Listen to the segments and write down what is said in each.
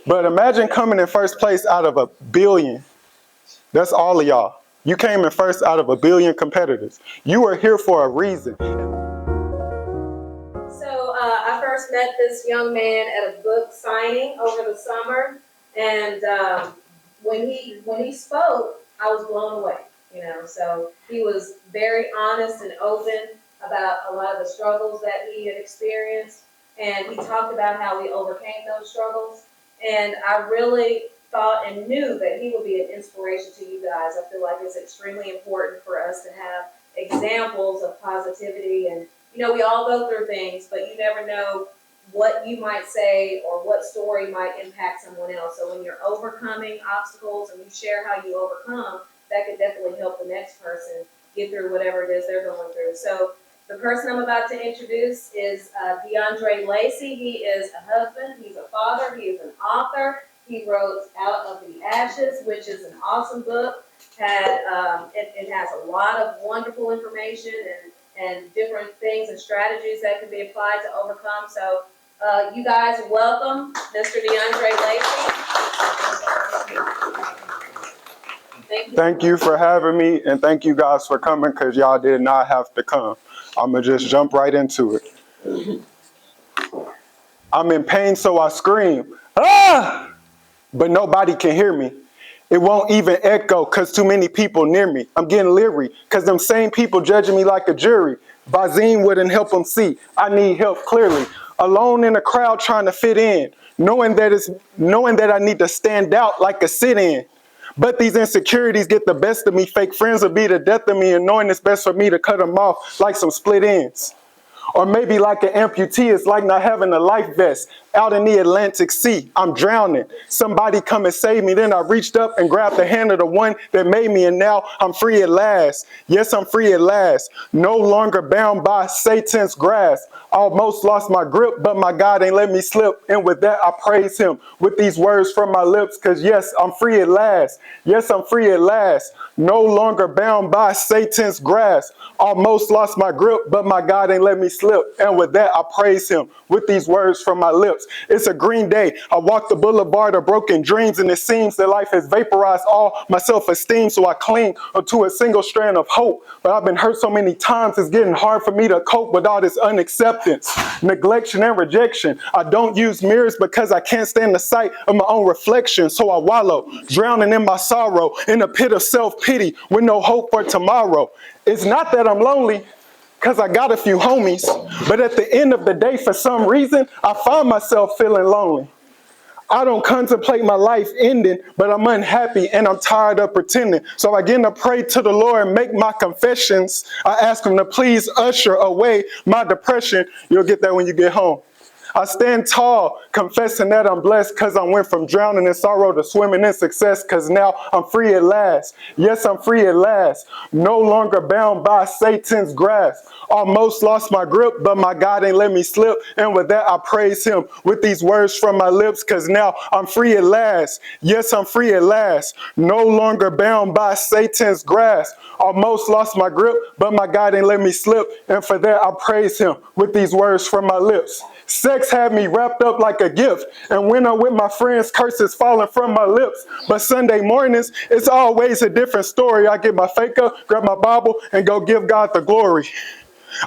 But imagine coming in first place out of 1 billion. That's all of y'all. You came in first out of 1 billion competitors. You are here for a reason. So I first met this young man at a book signing over the summer, and when he spoke, I was blown away. So he was very honest and open about a lot of the struggles that he had experienced, and he talked about how he overcame those struggles. And I really thought and knew that he would be an inspiration to you guys. I feel like it's extremely important for us to have examples of positivity. And we all go through things, but you never know what you might say or what story might impact someone else. So when you're overcoming obstacles and you share how you overcome, that could definitely help the next person get through whatever it is they're going through. So the person I'm about to introduce is Lacy. He is a husband, he's a father, he is an author. He wrote Out of the Ashes, which is an awesome book. It has a lot of wonderful information and different things and strategies that can be applied to overcome. So you guys, welcome Mr. Lacy. Thank you for having me, and thank you guys for coming, because y'all did not have to come. I'm going to just jump right into it. I'm in pain, so I scream, ah! But nobody can hear me. It won't even echo, because too many people near me. I'm getting leery, because them same people judging me like a jury. Bazine wouldn't help them see. I need help clearly. Alone in a crowd trying to fit in, knowing that I need to stand out like a sit-in. But these insecurities get the best of me. Fake friends will be the death of me, and knowing it's best for me to cut them off like some split ends. Or maybe like an amputee, it's like not having a life vest. Out in the Atlantic Sea, I'm drowning. Somebody come and save me. Then I reached up and grabbed the hand of the one that made me, and now I'm free at last. Yes, I'm free at last. No longer bound by Satan's grasp. Almost lost my grip, but my God ain't let me slip. And with that, I praise him with these words from my lips, because yes, I'm free at last. Yes, I'm free at last. No longer bound by Satan's grasp. Almost lost my grip, but my God ain't let me slip. And with that, I praise him with these words from my lips. It's a green day. I walk the boulevard of broken dreams, and it seems that life has vaporized all my self-esteem. So I cling to a single strand of hope. But I've been hurt so many times, it's getting hard for me to cope with all this unacceptance, neglection, and rejection. I don't use mirrors because I can't stand the sight of my own reflection. So I wallow, drowning in my sorrow, in a pit of self-pity with no hope for tomorrow. It's not that I'm lonely, because I got a few homies, but at the end of the day, for some reason, I find myself feeling lonely. I don't contemplate my life ending, but I'm unhappy and I'm tired of pretending. So I begin to pray to the Lord and make my confessions. I ask him to please usher away my depression. You'll get that when you get home. I stand tall, confessing that I'm blessed, because I went from drowning in sorrow to swimming in success, because now I'm free at last. Yes, I'm free at last. No longer bound by Satan's grasp. Almost lost my grip, but my God ain't let me slip. And with that, I praise him with these words from my lips, because now I'm free at last. Yes, I'm free at last. No longer bound by Satan's grasp. Almost lost my grip, but my God ain't let me slip. And for that, I praise him with these words from my lips. Sex had me wrapped up like a gift, and when I'm with my friends, curses falling from my lips. But Sunday mornings, it's always a different story. I get my fake up, grab my Bible, and go give God the glory.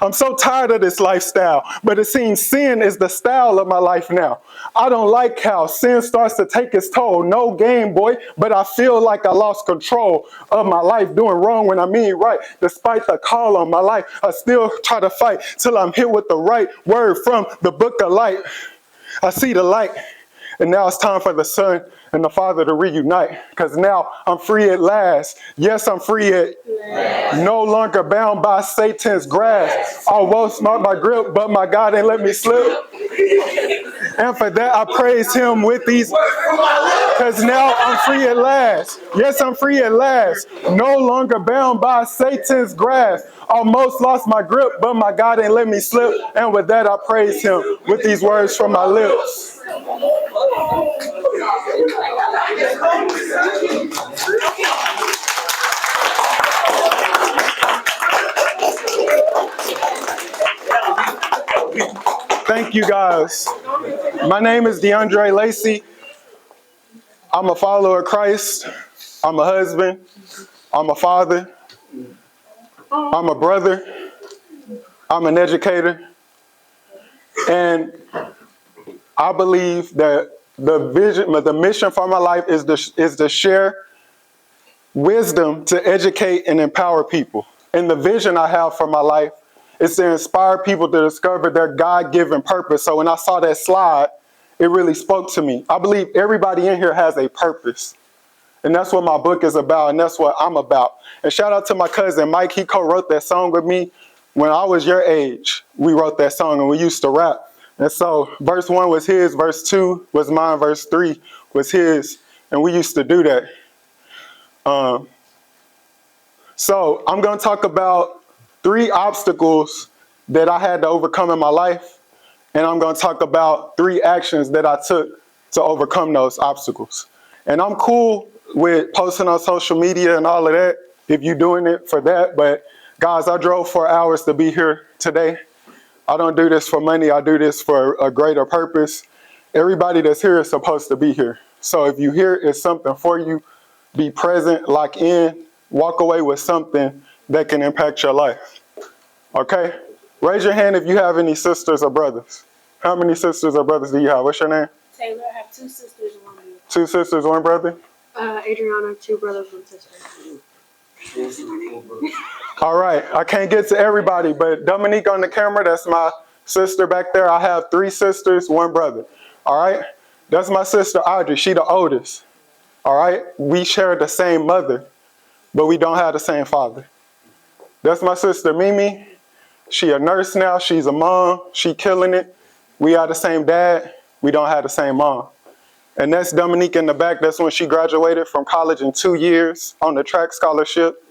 I'm so tired of this lifestyle, but it seems sin is the style of my life now. I don't like how sin starts to take its toll. No game, boy, but I feel like I lost control of my life, doing wrong when I mean right. Despite the call on my life, I still try to fight till I'm hit with the right word from the book of light. I see the light, and now it's time for the Son and the Father to reunite, because now I'm free at last. Yes, I'm free at last. No longer bound by Satan's grasp. Almost not my grip, but my God ain't let me slip. And for that, I praise him with these, because now I'm free at last. Yes, I'm free at last. No longer bound by Satan's grasp. Almost lost my grip, but my God ain't let me slip. And with that, I praise him with these words from my lips. Thank you, guys. My name is DeAndre Lacy. I'm a follower of Christ. I'm a husband. I'm a father. I'm a brother. I'm an educator. And I believe that the vision, the mission for my life is to share wisdom to educate and empower people. And the vision I have for my life is to inspire people to discover their God-given purpose. So when I saw that slide, it really spoke to me. I believe everybody in here has a purpose. And that's what my book is about, and that's what I'm about. And shout out to my cousin Mike. He co-wrote that song with me. When I was your age, we wrote that song and we used to rap. And so verse 1 was his, verse 2 was mine, verse 3 was his. And we used to do that. So I'm going to talk about 3 obstacles that I had to overcome in my life. And I'm going to talk about 3 actions that I took to overcome those obstacles. And I'm cool with posting on social media and all of that if you're doing it for that. But guys, I drove 4 hours to be here today. I don't do this for money. I do this for a greater purpose. Everybody that's here is supposed to be here. So if you hear it's something for you, be present, lock in, walk away with something that can impact your life. Okay? Raise your hand if you have any sisters or brothers. How many sisters or brothers do you have? What's your name? Taylor. I have 2 sisters and 1 brother. 2 sisters, 1 brother? Adriana, 2 brothers, 1 sister. All right, I can't get to everybody, but Dominique on the camera, that's my sister back there. I have 3 sisters, 1 brother. All right, that's my sister Audrey. She the oldest. All right, we share the same mother, but we don't have the same father. That's my sister Mimi. She a nurse now. She's a mom. She killing it. We are the same dad. We don't have the same mom. And that's Dominique in the back. That's when she graduated from college in 2 years on the track scholarship.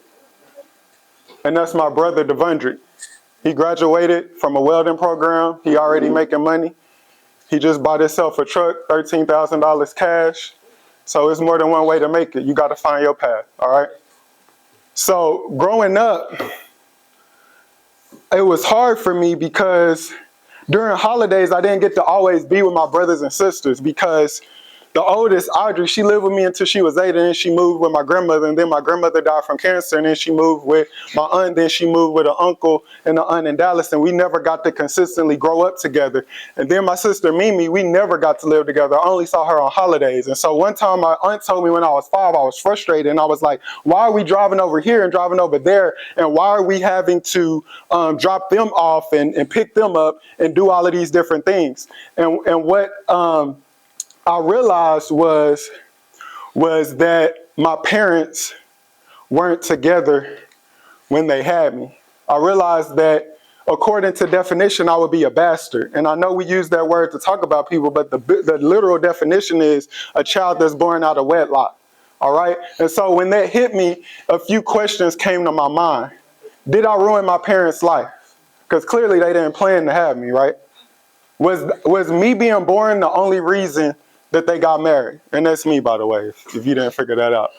And that's my brother, Devondrick. He graduated from a welding program. He already making money. He just bought himself a truck, $13,000 cash. So it's more than one way to make it. You got to find your path, all right? So growing up, it was hard for me because during holidays, I didn't get to always be with my brothers and sisters because the oldest, Audrey, she lived with me until she was 8, and then she moved with my grandmother, and then my grandmother died from cancer, and then she moved with my aunt, then she moved with an uncle and an aunt in Dallas, and we never got to consistently grow up together. And then my sister Mimi, we never got to live together. I only saw her on holidays. And so one time my aunt told me when I was 5, I was frustrated, and I was like, why are we driving over here and driving over there, and why are we having to drop them off and pick them up and do all of these different things? And what I realized was that my parents weren't together when they had me. I realized that according to definition, I would be a bastard. And I know we use that word to talk about people, but the literal definition is a child that's born out of wedlock. All right? And so when that hit me, a few questions came to my mind. Did I ruin my parents' life? Because clearly they didn't plan to have me, right? Was me being born the only reason that they got married? And that's me, by the way, if you didn't figure that out.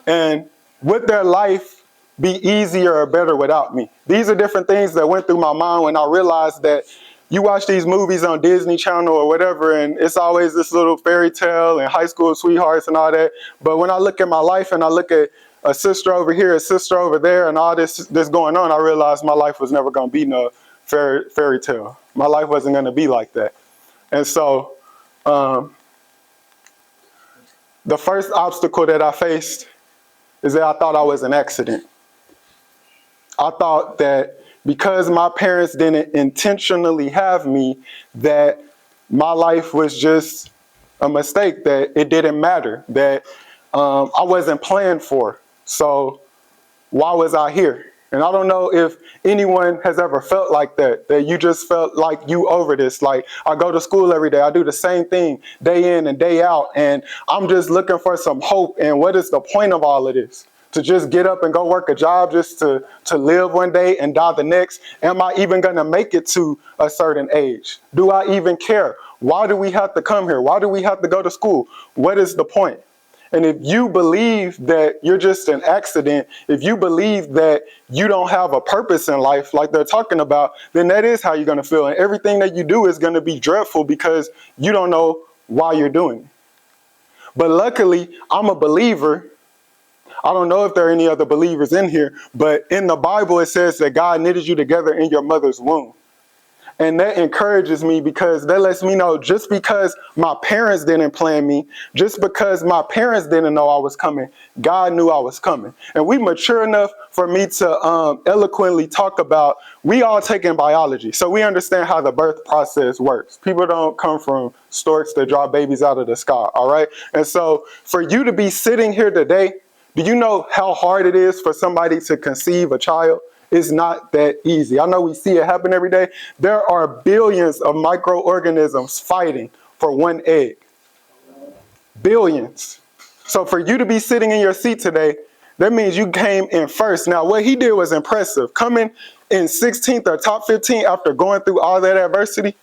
And would their life be easier or better without me? These are different things that went through my mind when I realized that you watch these movies on Disney Channel or whatever, and it's always this little fairy tale and high school sweethearts and all that. But when I look at my life and I look at a sister over here, a sister over there, and all this going on, I realized my life was never going to be no fairy tale. My life wasn't going to be like that. And so the first obstacle that I faced is that I thought I was an accident. I thought that because my parents didn't intentionally have me, that my life was just a mistake, that it didn't matter, that I wasn't planned for. So why was I here? And I don't know if anyone has ever felt like that you just felt like you over this. Like, I go to school every day. I do the same thing day in and day out. And I'm just looking for some hope. And what is the point of all of this? To just get up and go work a job just to live one day and die the next? Am I even going to make it to a certain age? Do I even care? Why do we have to come here? Why do we have to go to school? What is the point? And if you believe that you're just an accident, if you believe that you don't have a purpose in life like they're talking about, then that is how you're going to feel. And everything that you do is going to be dreadful because you don't know why you're doing it. But luckily, I'm a believer. I don't know if there are any other believers in here, but in the Bible, it says that God knitted you together in your mother's womb. And that encourages me because that lets me know just because my parents didn't plan me, just because my parents didn't know I was coming, God knew I was coming. And we mature enough for me to eloquently talk about, we all take in biology. So we understand how the birth process works. People don't come from storks that drop babies out of the sky, all right? And so for you to be sitting here today, do you know how hard it is for somebody to conceive a child? It's not that easy. I know we see it happen every day. There are billions of microorganisms fighting for one egg. Billions. So for you to be sitting in your seat today, that means you came in first. Now, what he did was impressive. Coming in 16th or top 15 after going through all that adversity,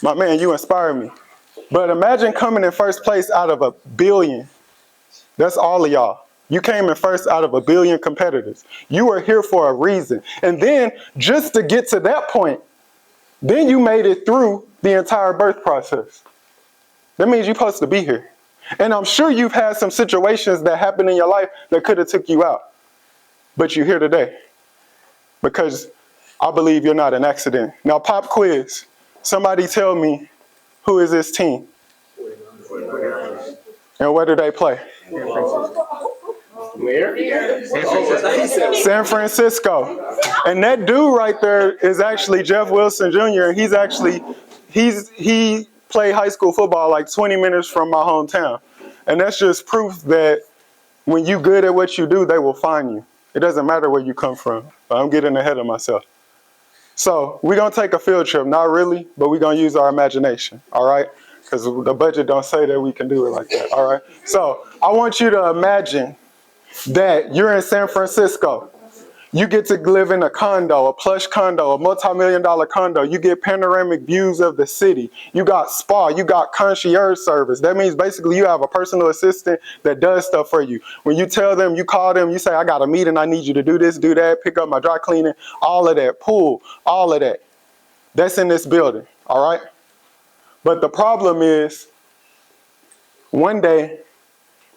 my man, you inspire me. But imagine coming in first place out of a billion. That's all of y'all. You came in first out of a billion competitors. You were here for a reason. And then just to get to that point, then you made it through the entire birth process. That means you're supposed to be here. And I'm sure you've had some situations that happened in your life that could have took you out. But you're here today because I believe you're not an accident. Now, pop quiz. Somebody tell me, who is this team? And where do they play? Where? San Francisco. And that dude right there is actually Jeff Wilson Jr. And he played high school football like 20 minutes from my hometown. And that's just proof that when you good at what you do, they will find you. It doesn't matter where you come from. I'm getting ahead of myself. So we're going to take a field trip. Not really, but we're going to use our imagination. All right? Because the budget don't say that we can do it like that. All right? So I want you to imagine that you're in San Francisco. You get to live in a condo, a plush condo, a multi-million-dollar condo. You get panoramic views of the city. You got spa, you got concierge service. That means basically you have a personal assistant that does stuff for you. When you tell them, you call them, you say, I got a meeting, I need you to do this, do that, pick up my dry cleaning, all of that, pool, all of that. That's in this building, all right? But the problem is, one day,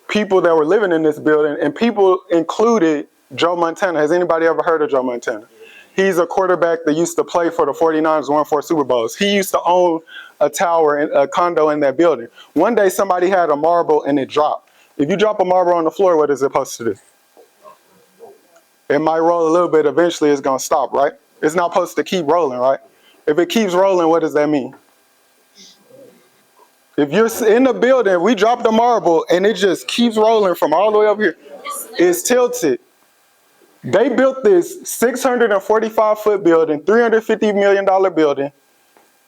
people that were living in this building, and people included Joe Montana. Has anybody ever heard of Joe Montana? He's a quarterback that used to play for the 49ers, won 4 Super Bowls. He used to own a tower, and a condo in that building. One day somebody had a marble and it dropped. If you drop a marble on the floor, what is it supposed to do? It might roll a little bit, eventually it's gonna stop, right? It's not supposed to keep rolling, right? If it keeps rolling, what does that mean? If you're in the building, we drop the marble and it just keeps rolling from all the way up here. It's tilted. They built this 645-foot building, $350 million building,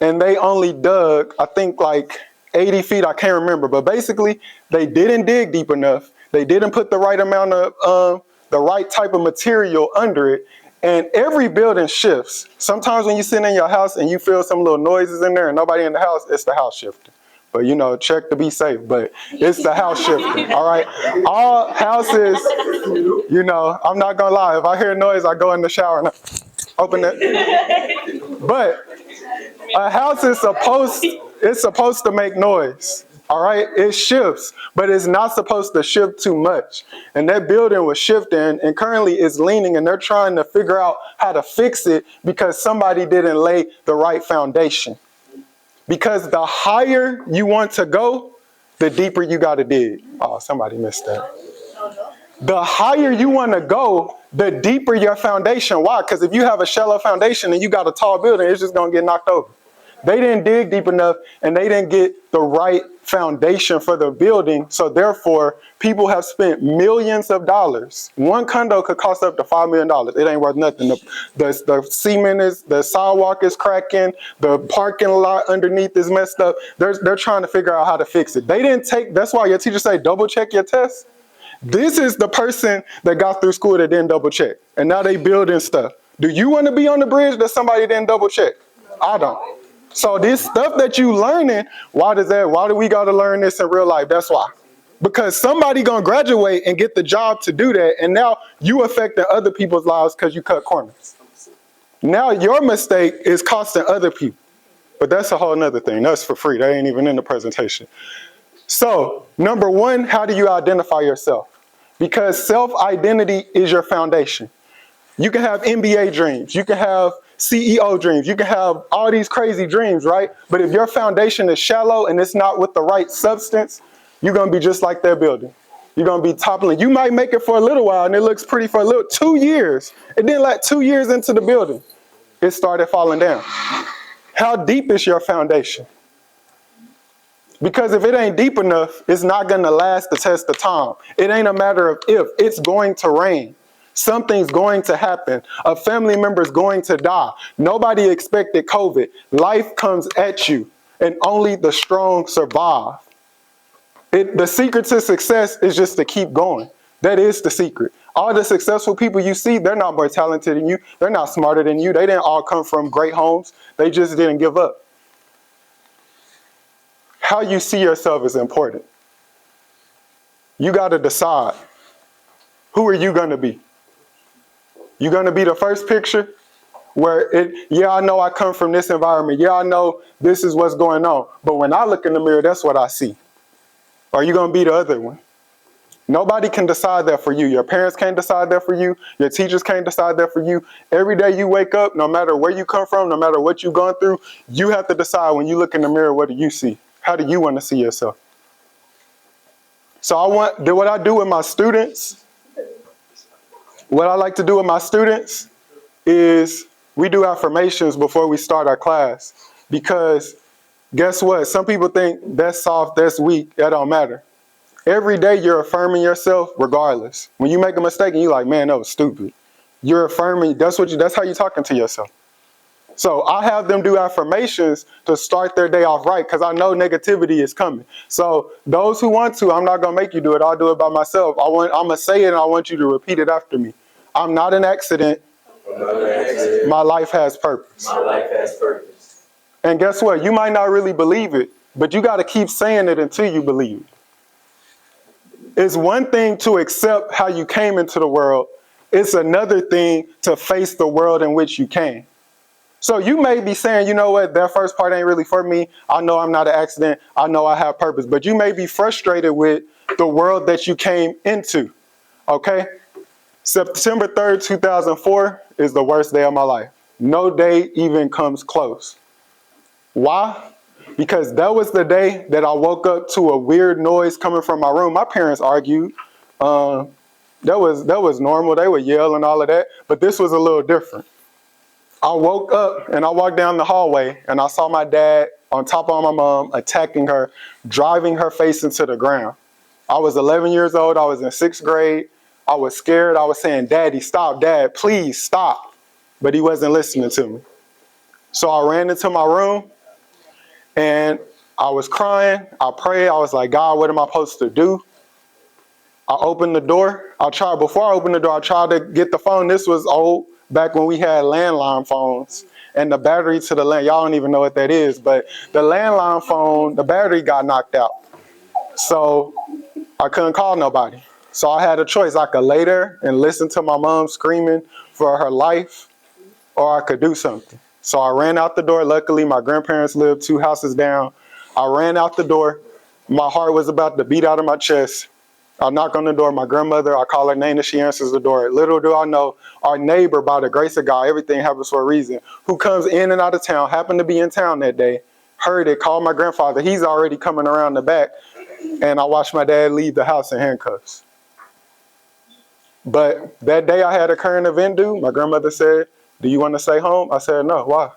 and they only dug, I think, like 80 feet. I can't remember. But basically, they didn't dig deep enough. They didn't put the right amount of, the right type of material under it. And every building shifts. Sometimes when you sit in your house and you feel some little noises in there and nobody in the house, it's the house shifting. But, you know, check to be safe. But it's the house shifting, all right? All houses, you know, I'm not going to lie. If I hear noise, I go in the shower and I open it. But a house is supposed to make noise, all right? It shifts, but it's not supposed to shift too much. And that building was shifting and currently is leaning, and they're trying to figure out how to fix it because somebody didn't lay the right foundation. Because the higher you want to go, the deeper you got to dig. Oh, somebody missed that. The higher you want to go, the deeper your foundation. Why? Because if you have a shallow foundation and you got a tall building, it's just going to get knocked over. They didn't dig deep enough and they didn't get the right foundation for the building. So therefore, people have spent millions of dollars. One condo could cost up to $5 million. It ain't worth nothing. The cement is, the sidewalk is cracking. The parking lot underneath is messed up. They're trying to figure out how to fix it. They didn't take, that's why your teachers say, double check your test. This is the person that got through school that didn't double check. And now they building stuff. Do you want to be on the bridge that somebody didn't double check? I don't. So this stuff that you learning, why do we got to learn this in real life? That's why. Because somebody going to graduate and get the job to do that. And now you affecting other people's lives because you cut corners. Now your mistake is costing other people. But that's a whole nother thing. That's for free. That ain't even in the presentation. So, number one, how do you identify yourself? Because self-identity is your foundation. You can have NBA dreams. You can have CEO dreams. You can have all these crazy dreams, right? But if your foundation is shallow and it's not with the right substance, you're going to be just like that building. You're going to be toppling. You might make it for a little while and it looks pretty for a little, 2 years. And then like 2 years into the building, it started falling down. How deep is your foundation? Because if it ain't deep enough, it's not going to last the test of time. It ain't a matter of if, it's going to rain. Something's going to happen. A family member's going to die. Nobody expected COVID. Life comes at you, and only the strong survive. The secret to success is just to keep going. That is the secret. All the successful people you see, they're not more talented than you. They're not smarter than you. They didn't all come from great homes. They just didn't give up. How you see yourself is important. You got to decide, who are you going to be? You going to be the first picture where yeah, I know I come from this environment. Yeah, I know this is what's going on. But when I look in the mirror, that's what I see. Or are you going to be the other one? Nobody can decide that for you. Your parents can't decide that for you. Your teachers can't decide that for you. Every day you wake up, no matter where you come from, no matter what you've gone through, you have to decide when you look in the mirror, what do you see? How do you want to see yourself? So what I do with my students, what I like to do with my students is we do affirmations before we start our class. Because guess what? Some people think that's soft, that's weak, that don't matter. Every day you're affirming yourself regardless. When you make a mistake and you're like, man, that was stupid. You're affirming, that's how you're talking to yourself. So I have them do affirmations to start their day off right, because I know negativity is coming. So those who want to, I'm not going to make you do it. I'll do it by myself. I'm going to say it and I want you to repeat it after me. I'm not an accident. My life has purpose. My life has purpose. And guess what? You might not really believe it, but you got to keep saying it until you believe it. It's one thing to accept how you came into the world. It's another thing to face the world in which you came. So you may be saying, you know what, that first part ain't really for me. I know I'm not an accident. I know I have purpose. But you may be frustrated with the world that you came into. Okay? September 3rd, 2004 is the worst day of my life. No day even comes close. Why? Because that was the day that I woke up to a weird noise coming from my room. My parents argued. That was normal. They would yell and all of that. But this was a little different. I woke up and I walked down the hallway and I saw my dad on top of my mom, attacking her, driving her face into the ground. I was 11 years old. I was in 6th grade. I was scared. I was saying, Daddy, stop, Dad, please stop. But he wasn't listening to me. So I ran into my room and I was crying. I prayed. I was like, God, what am I supposed to do? I opened the door. Before I opened the door, I tried to get the phone. This was old, back when we had landline phones. And the battery to the y'all don't even know what that is, but the landline phone, the battery got knocked out. So I couldn't call nobody. So I had a choice. I could lay there and listen to my mom screaming for her life, or I could do something. So I ran out the door. Luckily, my grandparents lived 2 houses down. I ran out the door. My heart was about to beat out of my chest. I knock on the door. My grandmother, I call her name and she answers the door. Little do I know, our neighbor, by the grace of God, everything happens for a reason, who comes in and out of town, happened to be in town that day, heard it, called my grandfather. He's already coming around the back. And I watched my dad leave the house in handcuffs. But that day I had a current event due. My grandmother said, do you want to stay home? I said, no. Why?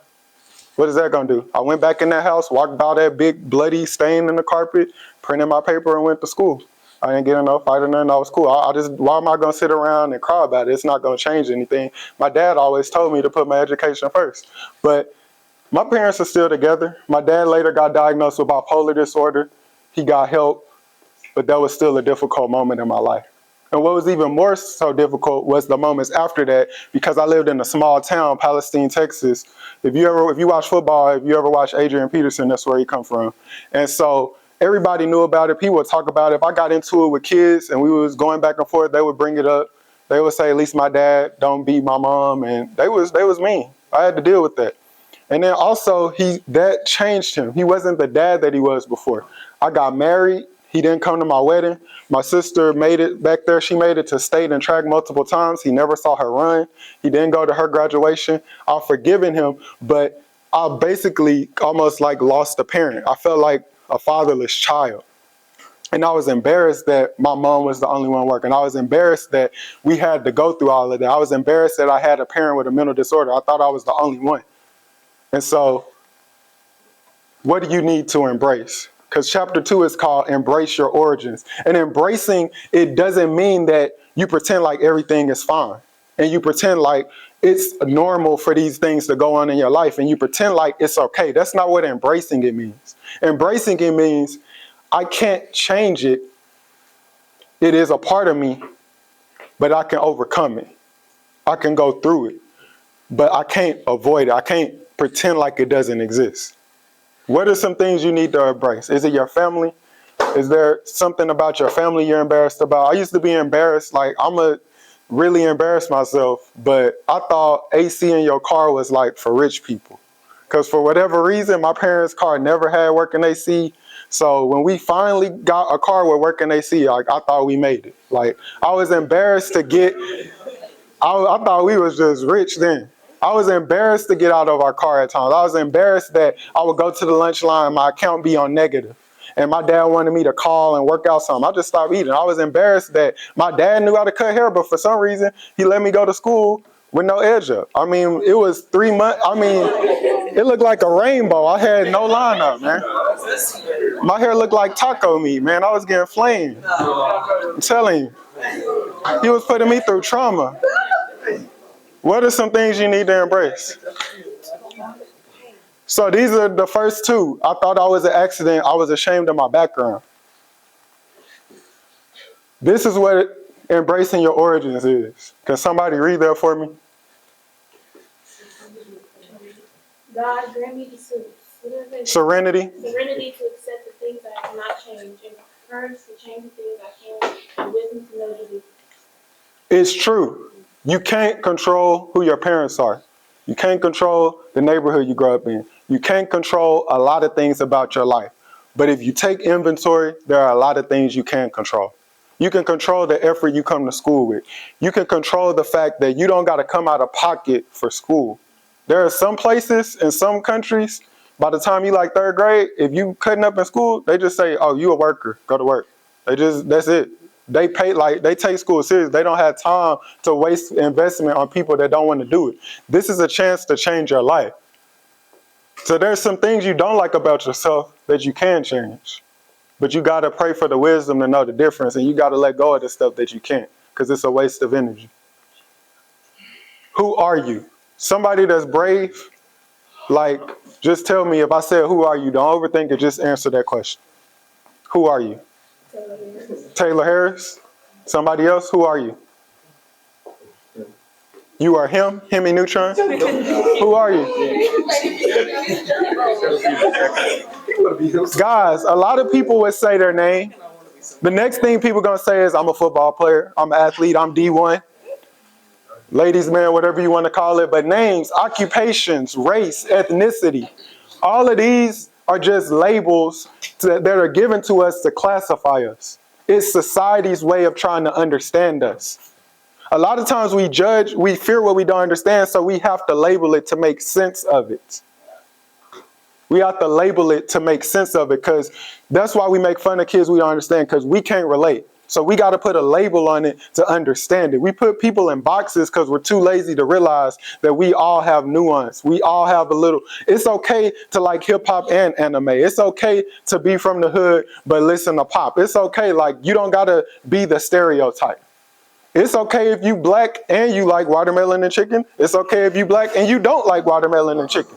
What is that going to do? I went back in that house, walked by that big bloody stain in the carpet, printed my paper and went to school. I didn't get in no fight or nothing. I was cool. Why am I going to sit around and cry about it? It's not going to change anything. My dad always told me to put my education first. But my parents are still together. My dad later got diagnosed with bipolar disorder. He got help, but that was still a difficult moment in my life. And what was even more so difficult was the moments after that, because I lived in a small town, Palestine, Texas. If you watch football, if you ever watch Adrian Peterson, that's where he come from. And so everybody knew about it. People would talk about it. If I got into it with kids and we was going back and forth, they would bring it up. They would say, at least my dad don't beat my mom. And they was mean. I had to deal with that. And then also that changed him. He wasn't the dad that he was before. I got married. He didn't come to my wedding. My sister made it back there. She made it to state and track multiple times. He never saw her run. He didn't go to her graduation. I've forgiven him, but I basically almost like lost a parent. I felt like a fatherless child. And I was embarrassed that my mom was the only one working. I was embarrassed that we had to go through all of that. I was embarrassed that I had a parent with a mental disorder. I thought I was the only one. And so, what do you need to embrace? Because chapter 2 is called Embrace Your Origins. And embracing, it doesn't mean that you pretend like everything is fine. And you pretend like it's normal for these things to go on in your life. And you pretend like it's okay. That's not what embracing it means. Embracing it means I can't change it. It is a part of me, but I can overcome it. I can go through it, but I can't avoid it. I can't pretend like it doesn't exist. What are some things you need to embrace? Is it your family? Is there something about your family you're embarrassed about? I used to be embarrassed, like really embarrass myself, but I thought AC in your car was like for rich people. Because for whatever reason, my parents' car never had working AC. So when we finally got a car with working AC, like, I thought we made it. Like, I was embarrassed to get, I thought we was just rich then. I was embarrassed to get out of our car at times. I was embarrassed that I would go to the lunch line, my account be on negative. And my dad wanted me to call and work out something. I just stopped eating. I was embarrassed that my dad knew how to cut hair, but for some reason, he let me go to school with no edge up. I mean, it was 3 months. I mean, it looked like a rainbow. I had no line up, man. My hair looked like taco meat, man. I was getting flamed. I'm telling you. He was putting me through trauma. What are some things you need to embrace? So these are the first two. I thought I was an accident. I was ashamed of my background. This is what embracing your origins is. Can somebody read that for me? God, grant me the Serenity. serenity to accept the things I cannot change, and courage to change the things I can, and wisdom to know the difference. It's true. You can't control who your parents are. You can't control the neighborhood you grow up in. You can't control a lot of things about your life. But if you take inventory, there are a lot of things you can control. You can control the effort you come to school with. You can control the fact that you don't got to come out of pocket for school. There are some places in some countries, by the time you like 3rd grade, if you cutting up in school, they just say, oh, you a worker, go to work. That's it. They take school serious. They don't have time to waste investment on people that don't want to do it. This is a chance to change your life. So there's some things you don't like about yourself that you can change. But you got to pray for the wisdom to know the difference, and you got to let go of the stuff that you can't, because it's a waste of energy. Who are you? Somebody that's brave, like, just tell me if I said, who are you? Don't overthink it, just answer that question. Who are you? Taylor Harris? Somebody else? Who are you? You are him? Hemi Neutron? Who are you? Guys, a lot of people would say their name. The next thing people are going to say is, I'm a football player, I'm an athlete, I'm D1. Ladies, man, whatever you want to call it. But names, occupations, race, ethnicity, all of these are just labels that are given to us to classify us. It's society's way of trying to understand us. A lot of times we judge, we fear what we don't understand, so we have to label it to make sense of it. We have to label it to make sense of it, because that's why we make fun of kids we don't understand, because we can't relate. So we got to put a label on it to understand it. We put people in boxes because we're too lazy to realize that we all have nuance. We all have a little. It's okay to like hip hop and anime. It's okay to be from the hood but listen to pop. It's okay, like, you don't got to be the stereotype. It's okay if you black and you like watermelon and chicken. It's okay if you black and you don't like watermelon and chicken.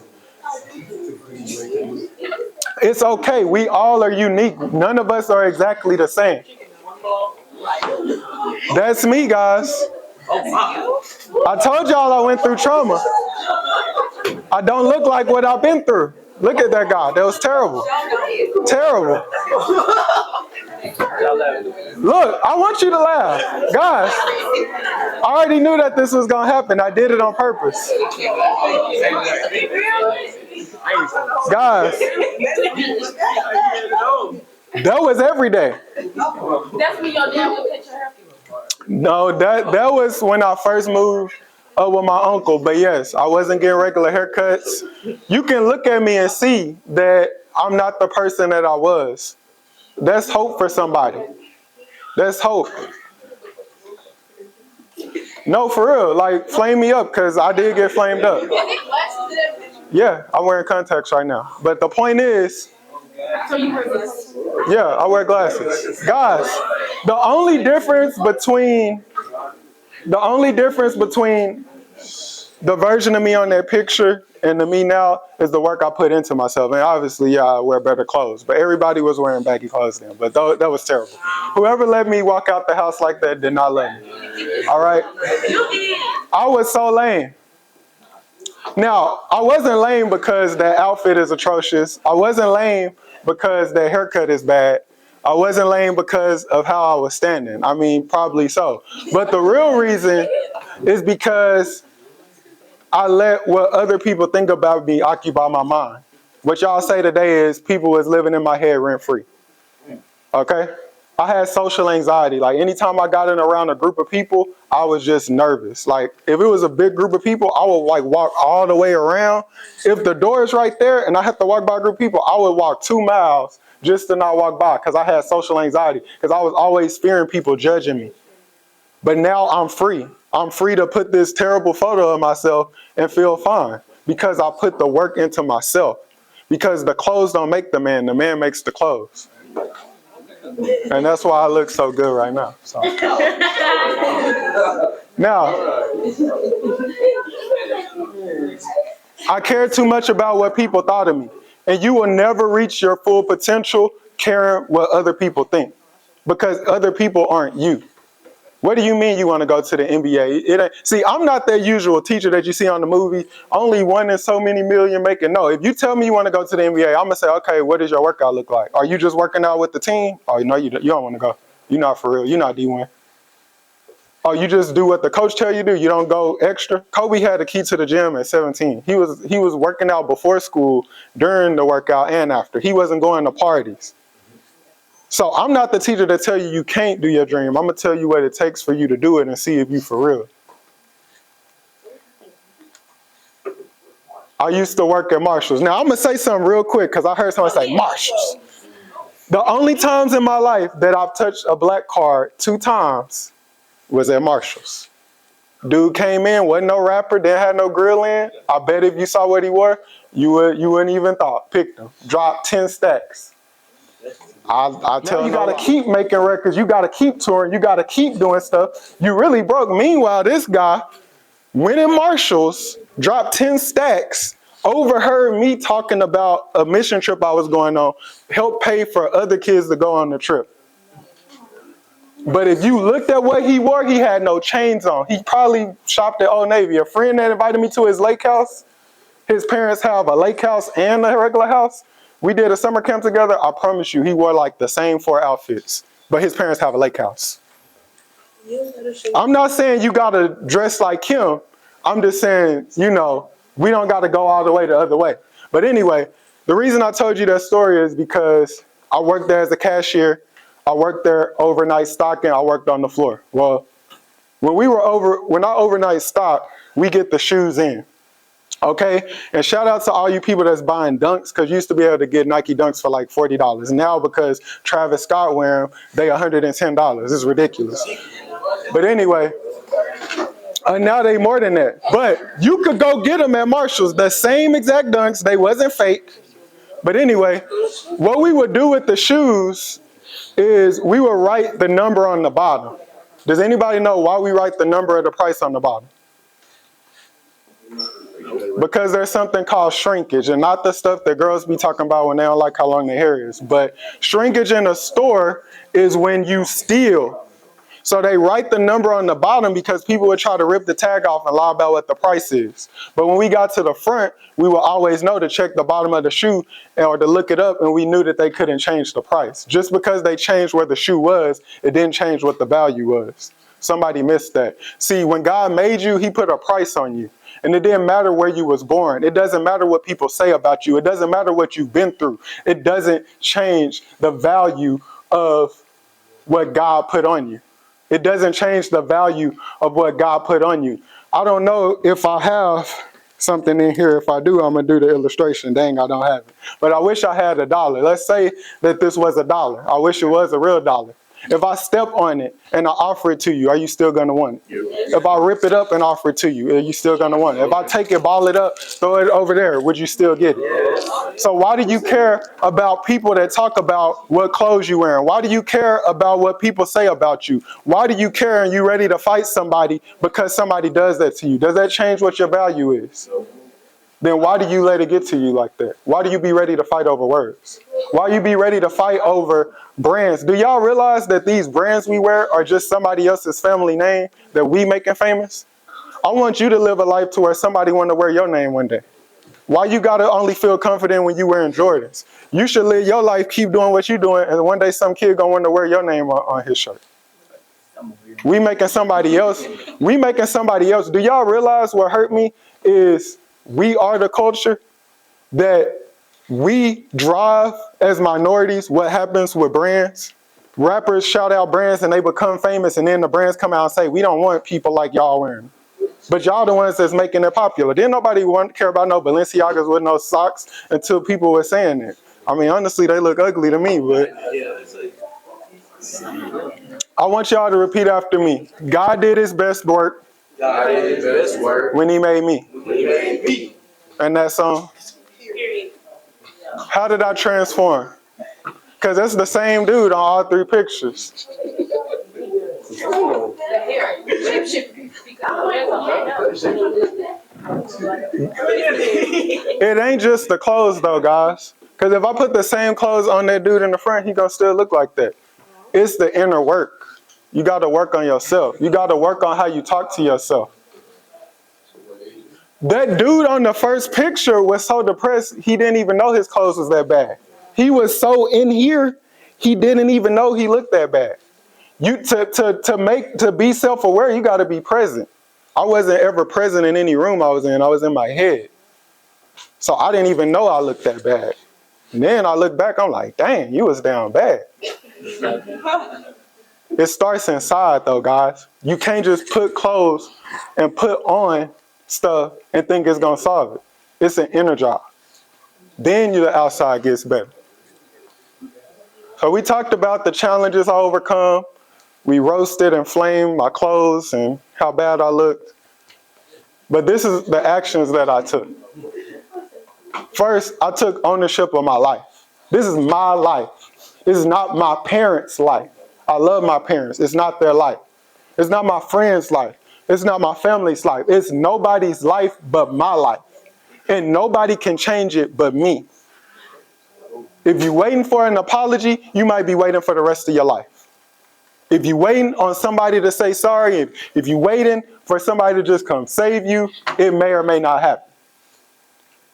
It's okay. We all are unique. None of us are exactly the same. That's me, guys. I told y'all I went through trauma. I don't look like what I've been through. Look at that guy. That was terrible. Terrible. Look, I want you to laugh. Guys, I already knew that this was going to happen. I did it on purpose. Guys, That was every day. That's when your dad would cut your hair. No, that was when I first moved up with my uncle. But yes, I wasn't getting regular haircuts. You can look at me and see that I'm not the person that I was. That's hope for somebody. That's hope. No, for real. Like, flame me up, because I did get flamed up. Yeah, I'm wearing contacts right now. But the point is, So you wear glasses? yeah, I wear glasses. Guys, the only difference between the version of me on that picture and the me now is the work I put into myself. And obviously, yeah, I wear better clothes. But everybody was wearing baggy clothes then. But that was terrible. Whoever let me walk out the house like that did not let me. All right? I was so lame. Now, I wasn't lame because that outfit is atrocious. I wasn't lame because that haircut is bad. I wasn't lame because of how I was standing. I mean, probably so. But the real reason is because I let what other people think about me occupy my mind. What y'all say today is people was living in my head rent free. Okay? I had social anxiety. Like, anytime I got in around a group of people, I was just nervous. Like, if it was a big group of people, I would like walk all the way around. If the door is right there and I have to walk by a group of people, I would walk 2 miles just to not walk by, because I had social anxiety, because I was always fearing people judging me. But now I'm free. I'm free to put this terrible photo of myself and feel fine, because I put the work into myself. Because the clothes don't make the man makes the clothes. And that's why I look so good right now. So. Now, I care too much about what people thought of me. And you will never reach your full potential caring what other people think, because other people aren't you. What do you mean you want to go to the NBA? See, I'm not that usual teacher that you see on the movie. Only one in so many million make it. No, if you tell me you want to go to the NBA, I'm going to say, okay, what does your workout look like? Are you just working out with the team? Oh, no, you don't want to go. You're not for real. You're not D1. Oh, you just do what the coach tell you to do. You don't go extra. Kobe had a key to the gym at 17. He was working out before school, during the workout, and after. He wasn't going to parties. So I'm not the teacher that tell you you can't do your dream. I'm going to tell you what it takes for you to do it and see if you for real. I used to work at Marshall's. Now, I'm going to say something real quick, because I heard someone say Marshall's. The only times in my life that I've touched a black card 2 times was at Marshall's. Dude came in, wasn't no rapper, didn't have no grill in. I bet if you saw what he wore, you wouldn't even thought. Picked him. Dropped 10 stacks. I tell you, gotta keep making records, you gotta keep touring, you gotta keep doing stuff. You really broke. Meanwhile, this guy went in Marshall's, dropped 10 stacks, overheard me talking about a mission trip I was going on, helped pay for other kids to go on the trip. But if you looked at what he wore, he had no chains on. He probably shopped at Old Navy. A friend that invited me to his lake house, his parents have a lake house and a regular house. We did a summer camp together. I promise you, he wore like the same 4 outfits, but his parents have a lake house. I'm not saying you gotta dress like him. I'm just saying, we don't gotta go all the way the other way. But anyway, the reason I told you that story is because I worked there as a cashier. I worked there overnight stocking. I worked on the floor. Well, when I overnight stock, we get the shoes in. Okay, and shout out to all you people that's buying Dunks, because you used to be able to get Nike Dunks for like $40. Now, because Travis Scott wear them, they $110. It's ridiculous. But anyway, now they more than that. But you could go get them at Marshall's, the same exact Dunks. They wasn't fake. But anyway, what we would do with the shoes is we would write the number on the bottom. Does anybody know why we write the number of the price on the bottom? Because there's something called shrinkage, and not the stuff that girls be talking about when they don't like how long their hair is. But shrinkage in a store is when you steal. So they write the number on the bottom because people would try to rip the tag off and lie about what the price is. But when we got to the front, we would always know to check the bottom of the shoe or to look it up, and we knew that they couldn't change the price. Just because they changed where the shoe was, it didn't change what the value was. Somebody missed that. See, when God made you, he put a price on you. And it didn't matter where you was born. It doesn't matter what people say about you. It doesn't matter what you've been through. It doesn't change the value of what God put on you. It doesn't change the value of what God put on you. I don't know if I have something in here. If I do, I'm going to do the illustration. Dang, I don't have it. But I wish I had $1. Let's say that this was $1. I wish it was a real dollar. If I step on it and I offer it to you, are you still going to want it? If I rip it up and offer it to you, are you still going to want it? If I take it, ball it up, throw it over there, would you still get it? So why do you care about people that talk about what clothes you're wearing? Why do you care about what people say about you? Why do you care and you ready to fight somebody because somebody does that to you? Does that change what your value is? Then why do you let it get to you like that? Why do you be ready to fight over words? Why you be ready to fight over brands? Do y'all realize that these brands we wear are just somebody else's family name that we making famous? I want you to live a life to where somebody want to wear your name one day. Why you gotta only feel confident when you wearing Jordans? You should live your life, keep doing what you doing, and one day some kid gonna want to wear your name on his shirt. We making somebody else. Do y'all realize what hurt me is we are the culture that we drive as minorities what happens with brands. Rappers shout out brands and they become famous, and then the brands come out and say, we don't want people like y'all wearing them. But y'all the ones that's making it popular. Didn't nobody care about no Balenciagas with no socks until people were saying it. I mean, honestly, they look ugly to me, but I want y'all to repeat after me. God did his best work. God did his best work when he made me. when he made me. And that song. How did I transform? Because that's the same dude on all 3 pictures. It ain't just the clothes though, guys. Because if I put the same clothes on that dude in the front, he gonna still look like that. It's the inner work. You got to work on yourself. You got to work on how you talk to yourself. That dude on the first picture was so depressed, he didn't even know his clothes was that bad. He was so in here, he didn't even know he looked that bad. You to be self-aware, you got to be present. I wasn't ever present in any room I was in my head. So I didn't even know I looked that bad. And then I look back, I'm like, dang, you was down bad. It starts inside though, guys. You can't just put clothes and put on stuff and think it's gonna solve it. It's an inner job. Then the outside gets better. So we talked about the challenges I overcome. We roasted and flamed my clothes and how bad I looked. But this is the actions that I took. First, I took ownership of my life. This is my life. This is not my parents' life. I love my parents. It's not their life. It's not my friend's life. It's not my family's life. It's nobody's life but my life. And nobody can change it but me. If you're waiting for an apology, you might be waiting for the rest of your life. If you're waiting on somebody to say sorry, if you're waiting for somebody to just come save you, it may or may not happen.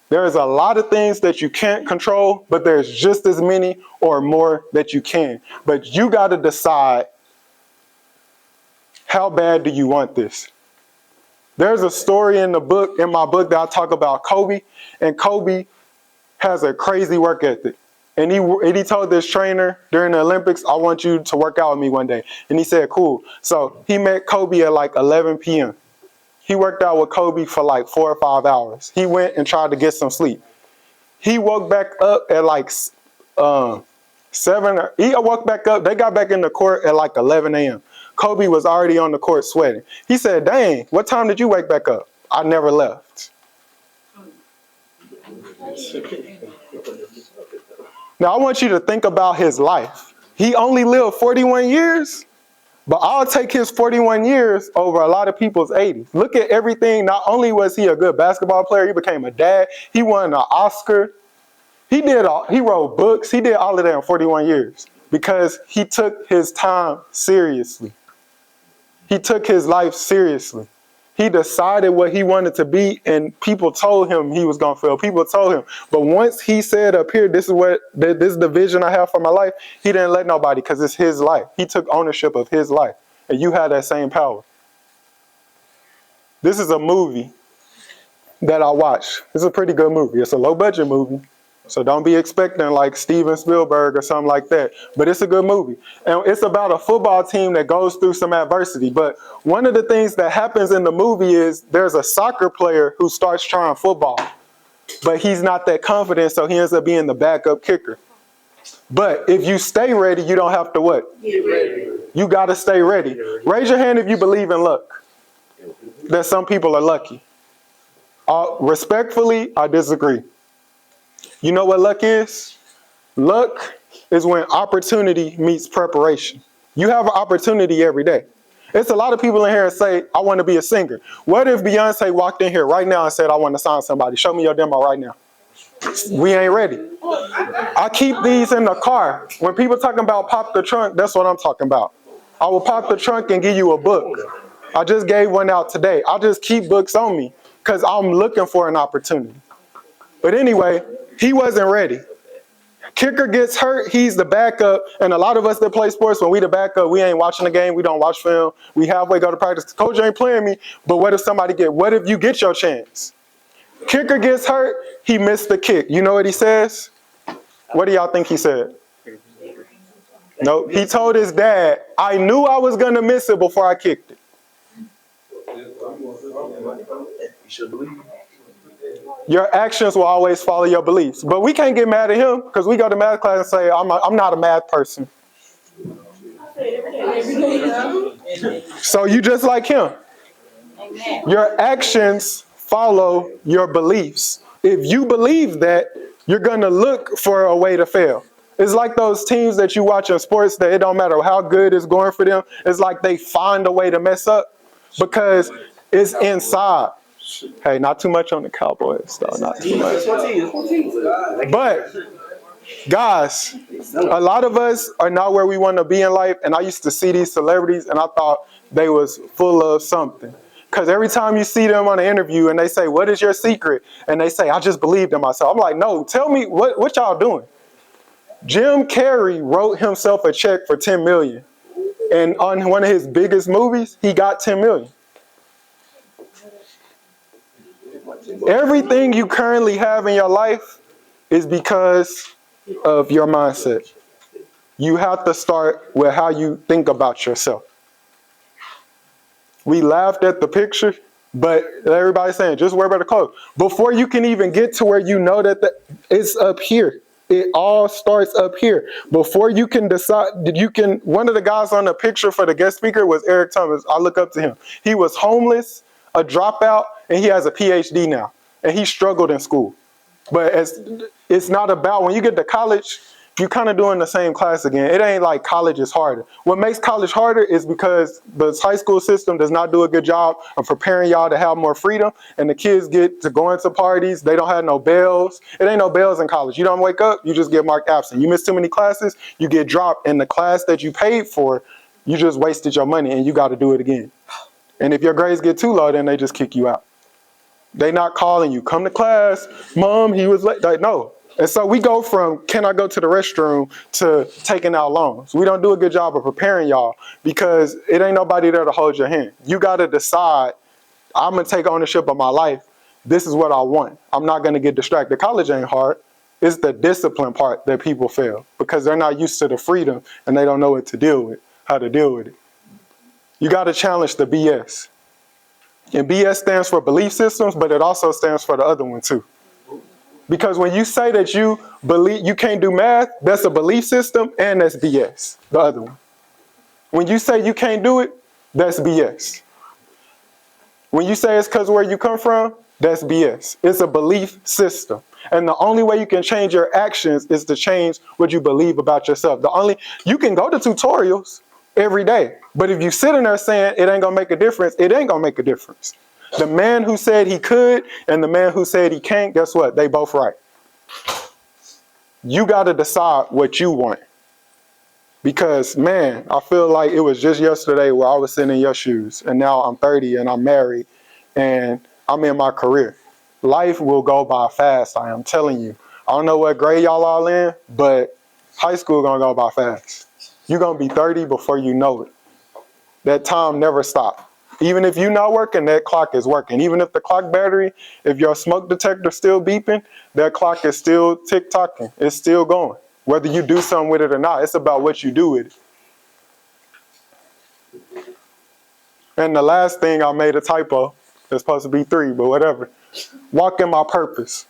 There's a lot of things that you can't control, but there's just as many or more that you can. But you got to decide, how bad do you want this? There's a story in my book that I talk about Kobe, and Kobe has a crazy work ethic. And he told this trainer during the Olympics, I want you to work out with me one day. And he said, cool. So he met Kobe at like 11 p.m. He worked out with Kobe for like 4 or 5 hours. He went and tried to get some sleep. He woke back up at like 7. He woke back up. They got back in the court at like 11 a.m. Kobe was already on the court sweating. He said, dang, what time did you wake back up? I never left. Now, I want you to think about his life. He only lived 41 years, but I'll take his 41 years over a lot of people's 80s. Look at everything. Not only was he a good basketball player, he became a dad. He won an Oscar. He wrote books. He did all of that in 41 years because he took his time seriously. He took his life seriously. He decided what he wanted to be, and people told him he was going to fail. People told him. But once he said up here, this is the vision I have for my life, he didn't let nobody, because it's his life. He took ownership of his life, and you have that same power. This is a movie. that I watched. It's a pretty good movie. It's a low budget movie. So don't be expecting like Steven Spielberg or something like that. But it's a good movie. And it's about a football team that goes through some adversity. But one of the things that happens in the movie is there's a soccer player who starts trying football. But he's not that confident, so he ends up being the backup kicker. But if you stay ready, you don't have to what? Get ready. You got to stay ready. Raise your hand if you believe in luck. That some people are lucky. Respectfully, I disagree. You know what luck is? Luck is when opportunity meets preparation. You have an opportunity every day. It's a lot of people in here that say, I want to be a singer. What if Beyonce walked in here right now and said, I want to sign somebody? Show me your demo right now. We ain't ready. I keep these in the car. When people talking about pop the trunk, that's what I'm talking about. I will pop the trunk and give you a book. I just gave one out today. I just keep books on me because I'm looking for an opportunity. But anyway, he wasn't ready. Kicker gets hurt, he's the backup, and a lot of us that play sports, when we the backup, we ain't watching the game, we don't watch film, we halfway go to practice. Coach ain't playing me, but what if you get your chance? Kicker gets hurt, he missed the kick. You know what he says? What do y'all think he said? No, he told his dad, I knew I was gonna miss it before I kicked it. You should believe. Your actions will always follow your beliefs. But we can't get mad at him because we go to math class and say, I'm not a math person. So you just like him. Your actions follow your beliefs. If you believe that, you're going to look for a way to fail. It's like those teams that you watch in sports that it don't matter how good it's going for them. It's like they find a way to mess up because it's inside. Hey, not too much on the Cowboys, though. Not too much. But, guys, a lot of us are not where we want to be in life. And I used to see these celebrities, and I thought they was full of something. Because every time you see them on an interview, and they say, what is your secret? And they say, I just believed in myself. I'm like, no, tell me, what y'all doing? Jim Carrey wrote himself a check for $10 million. And on one of his biggest movies, he got $10 million. Everything you currently have in your life is because of your mindset. You have to start with how you think about yourself. We laughed at the picture, but everybody's saying, just wear better clothes. Before you can even get to where you know that it's up here. It all starts up here. Before you can decide, one of the guys on the picture for the guest speaker was Eric Thomas. I look up to him. He was homeless, a dropout, and he has a PhD now. And he struggled in school. But it's not about, when you get to college, you're kind of doing the same class again. It ain't like college is harder. What makes college harder is because the high school system does not do a good job of preparing y'all to have more freedom. And the kids get to go into parties. They don't have no bells. It ain't no bells in college. You don't wake up, you just get marked absent. You miss too many classes, you get dropped. And the class that you paid for, you just wasted your money and you got to do it again. And if your grades get too low, then they just kick you out. They not calling you, come to class, mom, he was late. Like, no. And so we go from, can I go to the restroom, to taking out loans. We don't do a good job of preparing y'all because it ain't nobody there to hold your hand. You got to decide, I'm going to take ownership of my life. This is what I want. I'm not going to get distracted. College ain't hard. It's the discipline part that people fail because they're not used to the freedom and they don't know what to deal with, how to deal with it. You got to challenge the BS. And BS stands for belief systems, but it also stands for the other one too. Because when you say that you believe you can't do math, that's a belief system and that's BS, the other one. When you say you can't do it, that's BS. When you say it's because where you come from, that's BS. It's a belief system. And the only way you can change your actions is to change what you believe about yourself. You can go to tutorials every day. But if you sit in there saying it ain't gonna make a difference, it ain't gonna make a difference. The man who said he could and the man who said he can't, guess what? They both right. You gotta decide what you want. Because man, I feel like it was just yesterday where I was sitting in your shoes and now I'm 30 and I'm married and I'm in my career. Life will go by fast, I am telling you. I don't know what grade y'all all in, but high school gonna go by fast. You're gonna be 30 before you know it. That time never stops. Even if you're not working, that clock is working. Even if the clock battery, if your smoke detector still beeping, that clock is still tick-tocking. It's still going. Whether you do something with it or not, it's about what you do with it. And the last thing, I made a typo. It's supposed to be 3, but whatever. Walk in my purpose.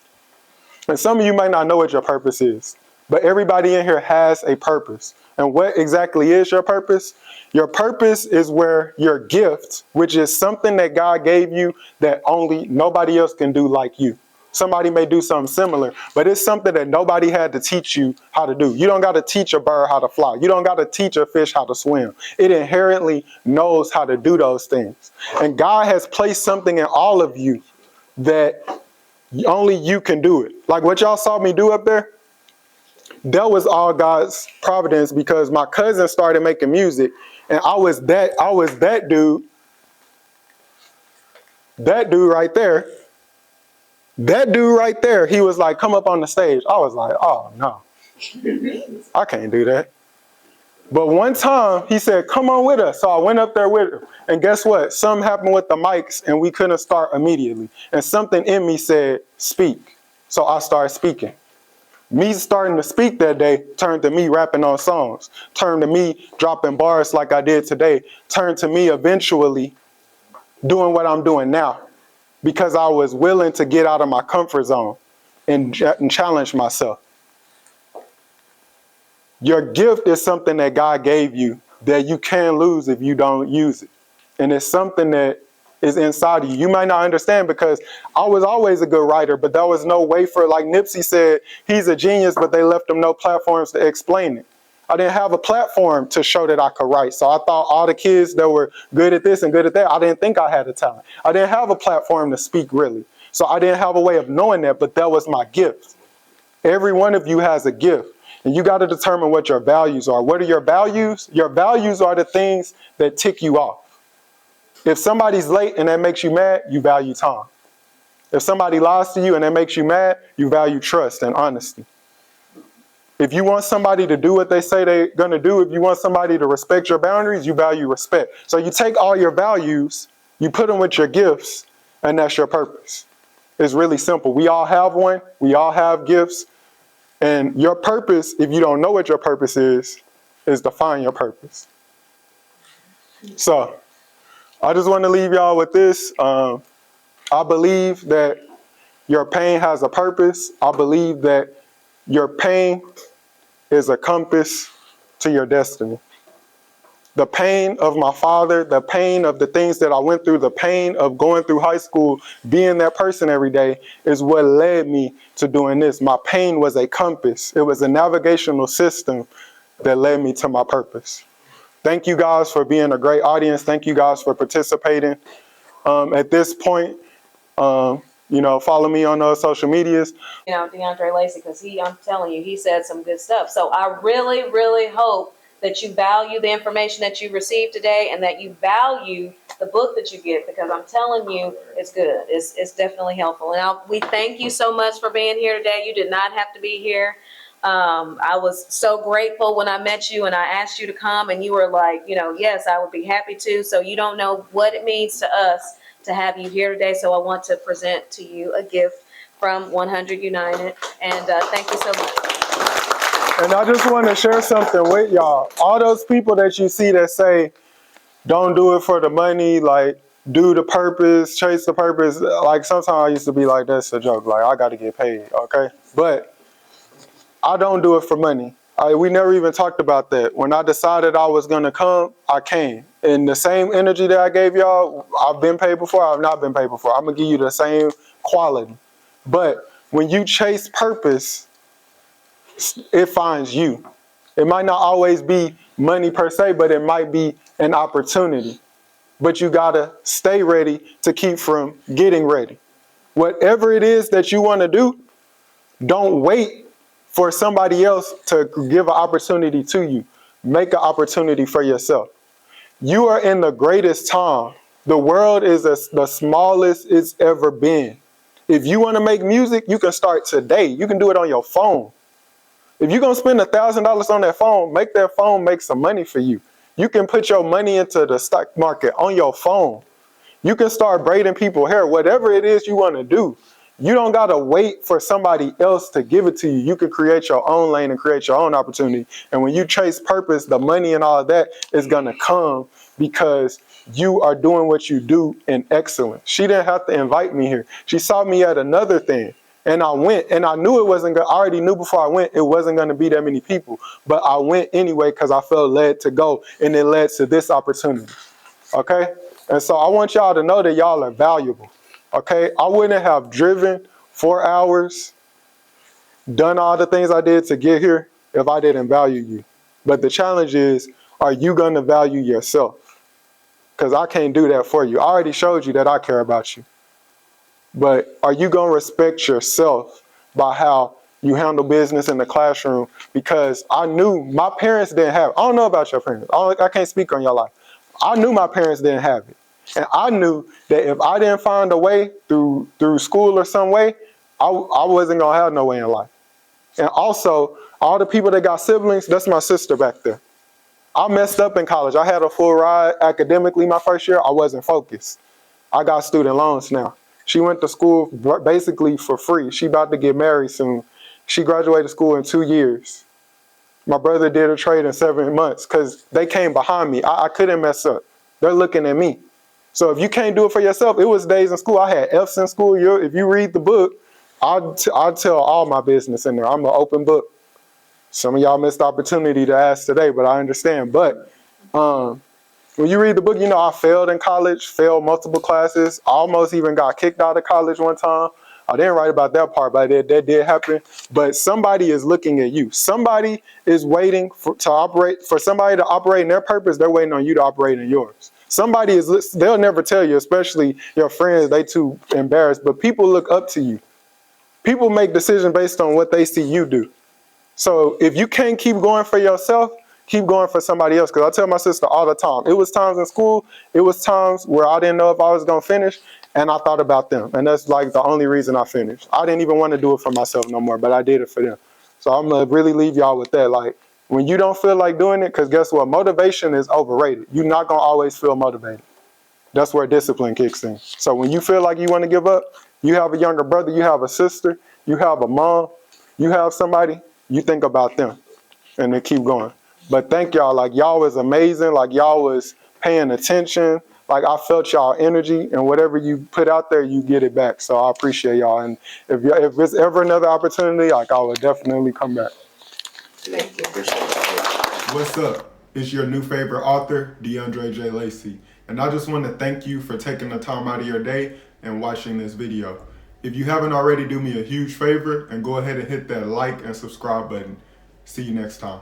And some of you might not know what your purpose is, but everybody in here has a purpose. And what exactly is your purpose? Your purpose is where your gift, which is something that God gave you that only nobody else can do like you. Somebody may do something similar, but it's something that nobody had to teach you how to do. You don't got to teach a bird how to fly. You don't got to teach a fish how to swim. It inherently knows how to do those things. And God has placed something in all of you that only you can do it. Like what y'all saw me do up there, that was all God's providence, because my cousin started making music and I was that dude right there. That dude right there, he was like, come up on the stage. I was like, oh no, I can't do that. But one time he said, come on with us. So I went up there with him. And guess what? Something happened with the mics and we couldn't start immediately. And something in me said, speak. So I started speaking. Me starting to speak that day turned to me rapping on songs, turned to me dropping bars like I did today, turned to me eventually doing what I'm doing now, because I was willing to get out of my comfort zone and challenge myself. Your gift is something that God gave you that you can lose if you don't use it. And it's something that is inside of you. You might not understand, because I was always a good writer, but there was no way for, like Nipsey said, he's a genius, but they left him no platforms to explain it. I didn't have a platform to show that I could write. So I thought all the kids that were good at this and good at that, I didn't think I had a talent. I didn't have a platform to speak really. So I didn't have a way of knowing that, but that was my gift. Every one of you has a gift. And you got to determine what your values are. What are your values? Your values are the things that tick you off. If somebody's late and that makes you mad, you value time. If somebody lies to you and that makes you mad, you value trust and honesty. If you want somebody to do what they say they're going to do, if you want somebody to respect your boundaries, you value respect. So you take all your values, you put them with your gifts, and that's your purpose. It's really simple. We all have one. We all have gifts. And your purpose, if you don't know what your purpose is to find your purpose. So I just want to leave y'all with this. I believe that your pain has a purpose. I believe that your pain is a compass to your destiny. The pain of my father, the pain of the things that I went through, the pain of going through high school, being that person every day is what led me to doing this. My pain was a compass. It was a navigational system that led me to my purpose. Thank you guys for being a great audience. Thank you guys for participating. At this point, follow me on social medias. DeAndre Lacy, because I'm telling you, he said some good stuff. So I really, really hope that you value the information that you received today and that you value the book that you get, because I'm telling you, it's good. It's definitely helpful. And we thank you so much for being here today. You did not have to be here. I was so grateful when I met you and I asked you to come and you were like, yes, I would be happy to. So you don't know what it means to us to have you here today. So I want to present to you a gift from 100 United. And thank you so much. And I just want to share something with y'all. All those people that you see that say, don't do it for the money, like, do the purpose, chase the purpose. Like, sometimes I used to be like, that's a joke. Like, I got to get paid, okay? But I don't do it for money. We never even talked about that. When I decided I was going to come, I came. And the same energy that I gave y'all, I've been paid before, I've not been paid before. I'm going to give you the same quality. But when you chase purpose, it finds you. It might not always be money per se, but it might be an opportunity. But you gotta stay ready to keep from getting ready. Whatever it is that you want to do, don't wait for somebody else to give an opportunity to you. Make an opportunity for yourself. You are in the greatest time. The world is the smallest it's ever been. If you want to make music, you can start today. You can do it on your phone. If you're going to spend $1,000 on that phone, make some money for you. You can put your money into the stock market on your phone. You can start braiding people's hair, whatever it is you want to do. You don't got to wait for somebody else to give it to you. You can create your own lane and create your own opportunity. And when you chase purpose, the money and all of that is going to come because you are doing what you do in excellence. She didn't have to invite me here. She saw me at another thing. And I went, and I knew it wasn't I already knew before I went, it wasn't going to be that many people. But I went anyway because I felt led to go, and it led to this opportunity. Okay? And so I want y'all to know that y'all are valuable. Okay? I wouldn't have driven 4 hours, done all the things I did to get here if I didn't value you. But the challenge is, are you going to value yourself? Because I can't do that for you. I already showed you that I care about you. But are you going to respect yourself by how you handle business in the classroom? Because I knew my parents didn't have it. I don't know about your parents. I can't speak on your life. I knew my parents didn't have it. And I knew that if I didn't find a way through school or some way, I wasn't going to have no way in life. And also, all the people that got siblings, that's my sister back there. I messed up in college. I had a full ride academically my first year. I wasn't focused. I got student loans now. She went to school basically for free. She about to get married soon. She graduated school in 2 years. My brother did a trade in 7 months because they came behind me. I couldn't mess up. They're looking at me. So if you can't do it for yourself, it was days in school. I had F's in school. If you read the book, I'll tell all my business in there. I'm an open book. Some of y'all missed the opportunity to ask today, but I understand. But when you read the book, you know I failed in college, failed multiple classes, almost even got kicked out of college one time. I didn't write about that part, but that did happen. But somebody is looking at you. Somebody is waiting for somebody to operate in their purpose. They're waiting on you to operate in yours. Somebody is, they'll never tell you, especially your friends, they too embarrassed, but people look up to you. People make decisions based on what they see you do. So if you can't keep going for yourself, keep going for somebody else. Because I tell my sister all the time, it was times in school, it was times where I didn't know if I was going to finish, and I thought about them. And that's like the only reason I finished. I didn't even want to do it for myself no more, but I did it for them. So I'm going to really leave y'all with that. Like, when you don't feel like doing it, because guess what? Motivation is overrated. You're not going to always feel motivated. That's where discipline kicks in. So when you feel like you want to give up, you have a younger brother, you have a sister, you have a mom, you have somebody, you think about them and then keep going. But thank y'all. Like, y'all was amazing. Like, y'all was paying attention. Like, I felt y'all energy, and whatever you put out there, you get it back. So I appreciate y'all. And if there's ever another opportunity, like, I would definitely come back. Thank you. Appreciate it. What's up? It's your new favorite author, DeAndre J. Lacy. And I just want to thank you for taking the time out of your day and watching this video. If you haven't already, do me a huge favor and go ahead and hit that like and subscribe button. See you next time.